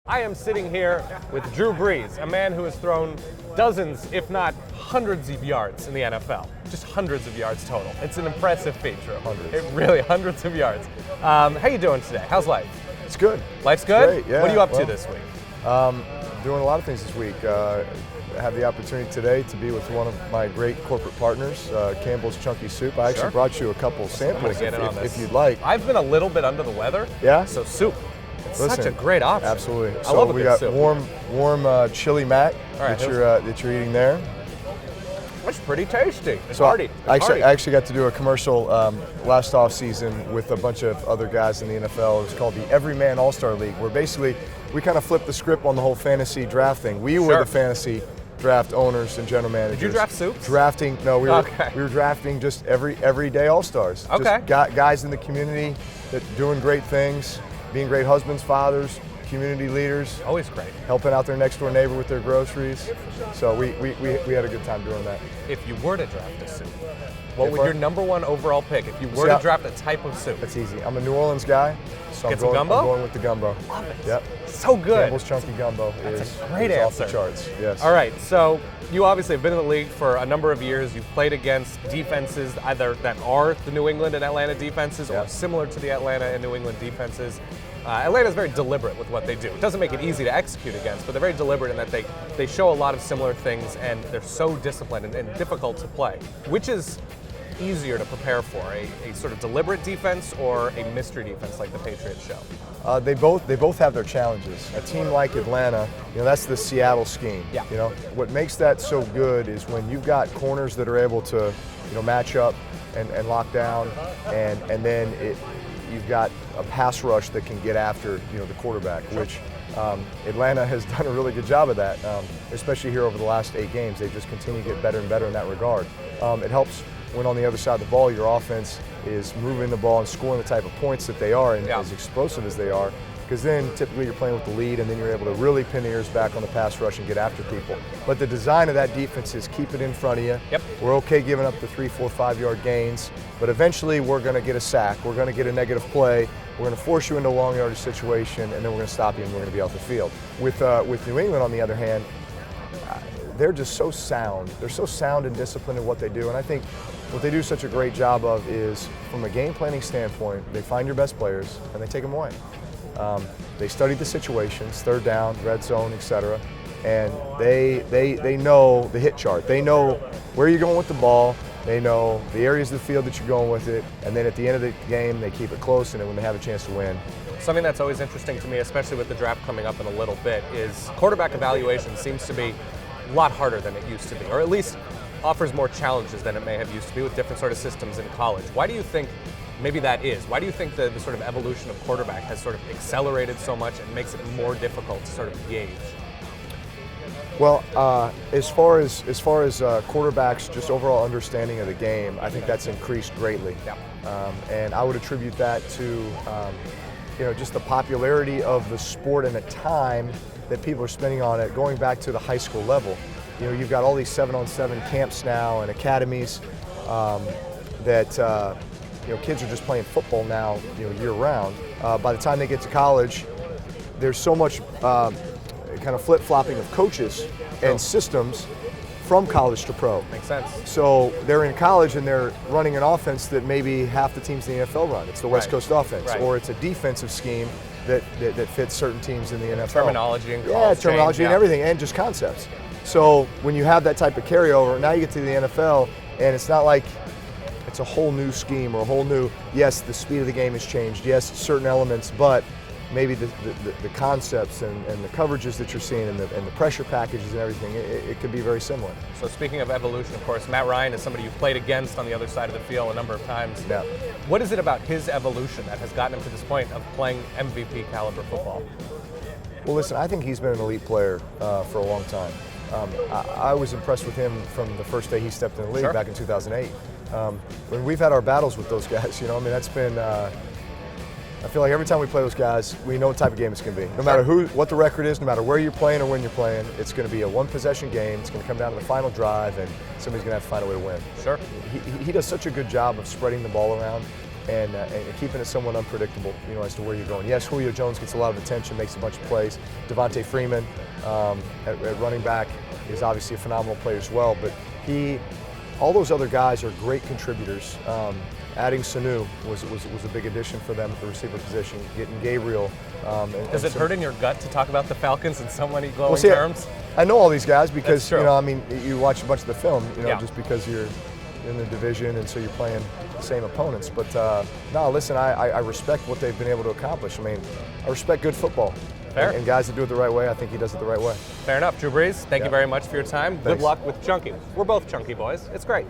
I am sitting here with Drew Brees, a man who has thrown dozens, if not hundreds of yards in the NFL. Just hundreds of yards total. It's an impressive feat, Drew. Really, hundreds of yards. How you doing today? How's life? It's good. Life's good? Great, yeah. What are you up to this week? Doing a lot of things this week. I have the opportunity today to be with one of my great corporate partners, Campbell's Chunky Soup. I actually brought you a couple samples if you'd like. I've been a little bit under the weather. Yeah? So soup. It's Listen, such a great option. Absolutely. I love a we good got soup. warm chili mac that you're eating there. It's pretty tasty. It's So hearty. I actually got to do a commercial last off season with a bunch of other guys in the NFL. It's called the Everyman All-Star League, where basically we kind of flipped the script on the whole fantasy draft thing. We were the fantasy draft owners and general managers. Did you draft soups? We were drafting just everyday All-Stars. Okay. Just guys in the community that doing great things, being great husbands, fathers, community leaders. Always great. Helping out their next door neighbor with their groceries. So we had a good time doing that. If you were to draft a soup, what would your number one overall pick? If you were to draft a type of soup? That's easy. I'm a New Orleans guy, so Get some gumbo? I'm going with the gumbo. Love it. Yep. So good. Campbell's Chunky Gumbo That's a great answer. off the charts. Yes. All right, so you obviously have been in the league for a number of years. You've played against defenses either that are the New England and Atlanta defenses or similar to the Atlanta and New England defenses. Atlanta's very deliberate with what they do. It doesn't make it easy to execute against, but they're very deliberate in that they show a lot of similar things, and they're so disciplined and difficult to play. Which is easier to prepare for, a sort of deliberate defense or a mystery defense like the Patriots show? They both have their challenges. A team like Atlanta, that's the Seattle scheme. Yeah. What makes that so good is when you've got corners that are able to, match up and lock down, and then you've got a pass rush that can get after the quarterback, which Atlanta has done a really good job of that, especially here over the last 8 games. They've just continued to get better and better in that regard. It helps when on the other side of the ball your offense is moving the ball and scoring the type of points that they are and as explosive as they are, because then typically you're playing with the lead and then you're able to really pin the ears back on the pass rush and get after people. But the design of that defense is keep it in front of you. Yep. We're okay giving up the 3, 4, 5 yard gains, but eventually we're going to get a sack, we're going to get a negative play, we're going to force you into a long yardage situation, and then we're going to stop you and we're going to be off the field. With New England, on the other hand, they're just so sound. They're so sound and disciplined in what they do, and I think what they do such a great job of is, from a game planning standpoint, they find your best players and they take them away. They study the situations, third down, red zone, etc., and they know the hit chart. They know where you're going with the ball. They know the areas of the field that you're going with it, and then at the end of the game, they keep it close, and then when they have a chance to win. Something that's always interesting to me, especially with the draft coming up in a little bit, is quarterback evaluation seems to be a lot harder than it used to be, or at least offers more challenges than it may have used to be with different sort of systems in college. Why do you think maybe that is? Why do you think the sort of evolution of quarterback has sort of accelerated so much and makes it more difficult to sort of gauge? Well, as far as quarterbacks, just overall understanding of the game, I think that's increased greatly. Yeah. And I would attribute that to just the popularity of the sport and the time that people are spending on it, going back to the high school level. You've got all these 7-on-7 camps now and academies that kids are just playing football now, year round. By the time they get to college, there's so much kind of flip-flopping of coaches and systems from college to pro. Makes sense. So they're in college and they're running an offense that maybe half the teams in the NFL run. It's the West Coast offense, or it's a defensive scheme that fits certain teams in the NFL. Terminology and terminology and everything, and just concepts. So when you have that type of carryover, now you get to the NFL, and it's not like it's a whole new scheme or a whole new, yes, the speed of the game has changed, yes, certain elements, but maybe the concepts and the coverages that you're seeing and the pressure packages and everything, it could be very similar. So speaking of evolution, of course, Matt Ryan is somebody you've played against on the other side of the field a number of times. Yeah. What is it about his evolution that has gotten him to this point of playing MVP caliber football? Well, listen, I think he's been an elite player for a long time. I was impressed with him from the first day he stepped in the league back in 2008. When we've had our battles with those guys, that's been, I feel like every time we play those guys, we know what type of game it's going to be. No matter what the record is, no matter where you're playing or when you're playing, it's going to be a one-possession game. It's going to come down to the final drive, and somebody's going to have to find a way to win. Sure. He does such a good job of spreading the ball around. and keeping it somewhat unpredictable, as to where you're going. Yes, Julio Jones gets a lot of attention, makes a bunch of plays. Devontae Freeman at running back is obviously a phenomenal player as well, but all those other guys are great contributors. Adding Sanu was a big addition for them at the receiver position. Getting Gabriel. Does it hurt in your gut to talk about the Falcons in so many glowing terms? I know all these guys because you watch a bunch of the film. Just because you're in the division and so you're playing the same opponents. But no, listen, I respect what they've been able to accomplish. I mean, I respect good football. Fair. And guys that do it the right way, I think he does it the right way. Fair enough. Drew Brees, thank you very much for your time. Thanks. Good luck with Chunky. We're both Chunky boys. It's great.